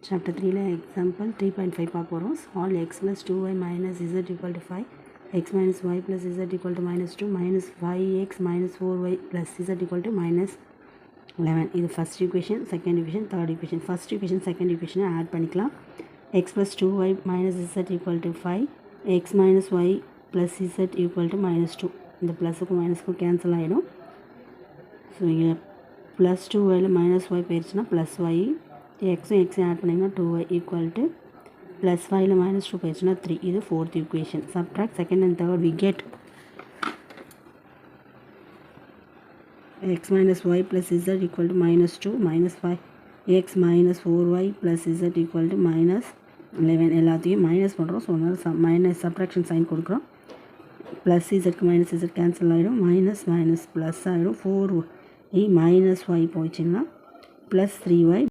Chapter 3 example 3.5 பார்க்க போகிறோம். Solve x plus 2y minus z equal to 5, x minus y plus z equal to minus 2, minus 5x minus 4y plus z equal to minus 11. இது first equation, second equation, third equation. First equation, second equation add பண்ணிக்கலாம். x plus 2y minus z equal to 5, x minus y plus z equal to minus 2. இந்த ப்ளஸுக்கும் மைனஸுக்கும் cancel ஆகிடும். So இங்கே plus 2yல minus y போயிடுச்சுன்னா plus y, எக்ஸும் எக்ஸையும் ஆட் பண்ணிங்கன்னா 2y ஈக்குவல் டு ப்ளஸ் 5ல மைனஸ் 2 போயிடுச்சுன்னா 3. இது fourth equation. Subtract second and third we get x minus y plus z equal to minus 2 minus 5 x minus 4y plus z equal to minus 11. எல்லாத்தையும் minus பண்ணுறோம். So அதனால் minus subtraction sign கொடுக்குறோம். Plus இசட்க்கு minus Z cancel ஆகிடும். Minus minus plus ஆகிடும். 4y minus y போயிடுச்சிங்கன்னா plus 3y